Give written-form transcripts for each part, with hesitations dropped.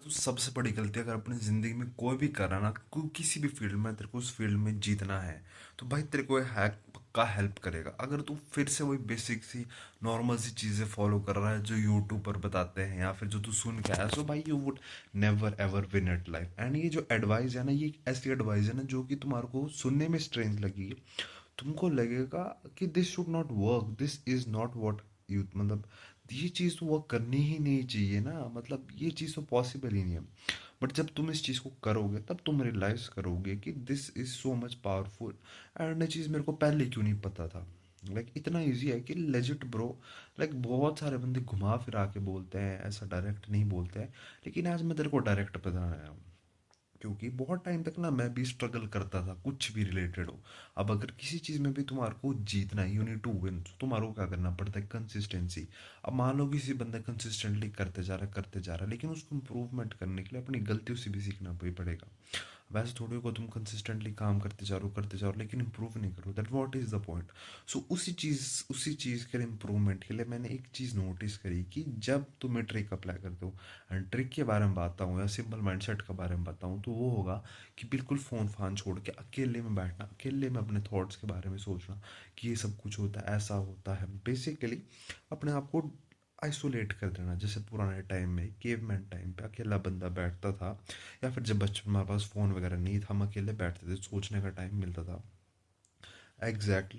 तू सबसे बड़ी गलती अगर अपनी ज़िंदगी में कोई भी कर रहा है ना, किसी भी फील्ड में तेरे को उस फील्ड में जीतना है, तो भाई तेरे को ये हैक पक्का हेल्प करेगा। अगर तू फिर से वही बेसिक सी नॉर्मल सी चीज़ें फॉलो कर रहा है जो यूट्यूब पर बताते हैं या फिर जो तू सुन के आया, सो भाई you would never ever win at life. And ये जो एडवाइस है ना, ये एक ऐसी एडवाइस है ना जो कि तुम्हारे को सुनने में स्ट्रेंज लगी, तुमको लगेगा कि this should not work, this is not what you, मतलब ये चीज़ तो वर्क करनी ही नहीं चाहिए ना, मतलब ये चीज़ तो पॉसिबल ही नहीं है। बट जब तुम इस चीज़ को करोगे तब तुम रियलाइज करोगे कि this is so much powerful. And ये चीज़ मेरे को पहले क्यों नहीं पता था। लाइक इतना इजी है कि लेजिट ब्रो। लाइक बहुत सारे बंदे घुमा फिरा के बोलते हैं, ऐसा डायरेक्ट नहीं बोलते हैं। लेकिन आज मैं तेरे को डायरेक्ट बताया हूँ, क्योंकि बहुत टाइम तक ना मैं भी स्ट्रगल करता था कुछ भी रिलेटेड हो। अब अगर किसी चीज़ में भी तुम्हारे को जीतना है, यू नीड टू विन, तो तुम्हारे को क्या करना पड़ता है, कंसिस्टेंसी। अब मान लो किसी बंदा कंसिस्टेंटली करते जा रहा है, लेकिन उसको इम्प्रूवमेंट करने के लिए अपनी गलतियों से भी सीखना भी पड़ेगा। वैसे थोड़ी को तुम कंसिस्टेंटली काम करते जा रहे हो लेकिन इम्प्रूव नहीं करो, that what is the point. So उसी चीज़ के लिए इम्प्रूवमेंट के लिए मैंने एक चीज़ नोटिस करी कि जब तुम्हें ट्रिक अप्लाई करते हो, एंड ट्रिक के बारे में बताऊँ या सिंपल माइंडसेट के बारे में बताऊँ, तो वो होगा कि बिल्कुल फ़ोन फान छोड़ के अकेले में बैठना, अकेले में अपने थॉट्स के बारे में सोचना कि ये सब कुछ होता है, ऐसा होता है। बेसिकली अपने आप को आइसोलेट कर देना, जैसे पुराने टाइम में केवमैन टाइम पे अकेला बंदा बैठता था, या फिर जब बचपन में हमारे पास फ़ोन वगैरह नहीं था, हम अकेले बैठते थे, सोचने का टाइम मिलता था।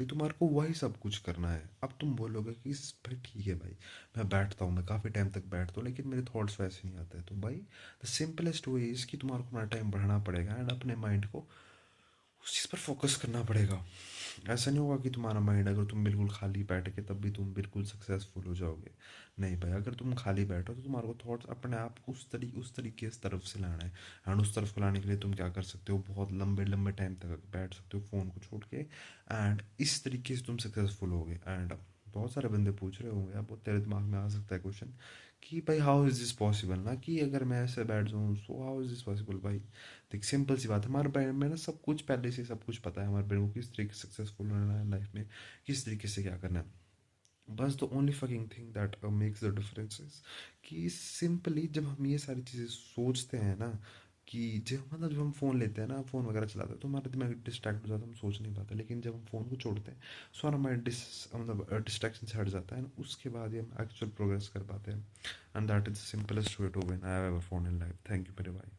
तुम्हारे को वही सब कुछ करना है। अब तुम बोलोगे कि भाई ठीक है भाई, मैं बैठता हूँ, मैं काफ़ी टाइम तक बैठता हूँ लेकिन मेरे थॉट्स वैसे नहीं आते, तो भाई द सिंपलेस्ट वे इज़ कि तुम्हारे को अपना टाइम बढ़ाना पड़ेगा एंड अपने माइंड को उस चीज़ पर फोकस करना पड़ेगा। ऐसा नहीं होगा कि तुम्हारा माइंड, अगर तुम बिल्कुल खाली बैठ के तब भी तुम बिल्कुल सक्सेसफुल हो जाओगे। नहीं भाई, अगर तुम खाली बैठो तो तुम्हारे को थॉट्स अपने आप उस तरीके इस तरफ से लाना है। एंड उस तरफ को लाने के लिए तुम क्या कर सकते हो, बहुत लंबे लंबे टाइम तक बैठ सकते हो फ़ोन को छोड़ के, एंड इस तरीके से तुम सक्सेसफुल होगे। एंड बहुत सारे बंदे पूछ रहे होंगे, अब तेरे दिमाग में आ सकता है क्वेश्चन कि भाई हाउ इज़ दिस पॉसिबल, ना कि अगर मैं ऐसे बैठ जाऊँ, so how is this possible भाई। देख सिंपल सी बात है, हमारे ब्रेन में ना सब कुछ पहले से सब कुछ पता है, हमारे ब्रेन को किस तरीके से सक्सेसफुल होना है लाइफ में, किस तरीके से क्या करना है। बस the only fucking thing that makes the difference is कि सिंपली जब हम ये सारी चीज़ें सोचते हैं ना, कि जब मतलब जब हम फ़ोन लेते हैं ना, फ़ोन वगैरह चलाते हैं, तो हमारा दिमाग डिस्ट्रैक्ट हो जाता है, हम सोच नहीं पाते। लेकिन जब हम फ़ोन को छोड़ते हैं, सो हमारा माइंड मतलब डिस्ट्रैक्शन से हट जाता है ना, उसके बाद ही हम एक्चुअल प्रोग्रेस कर पाते हैं। And that is the simplest way to win I have ever found in life. Thank you मेरे भाई।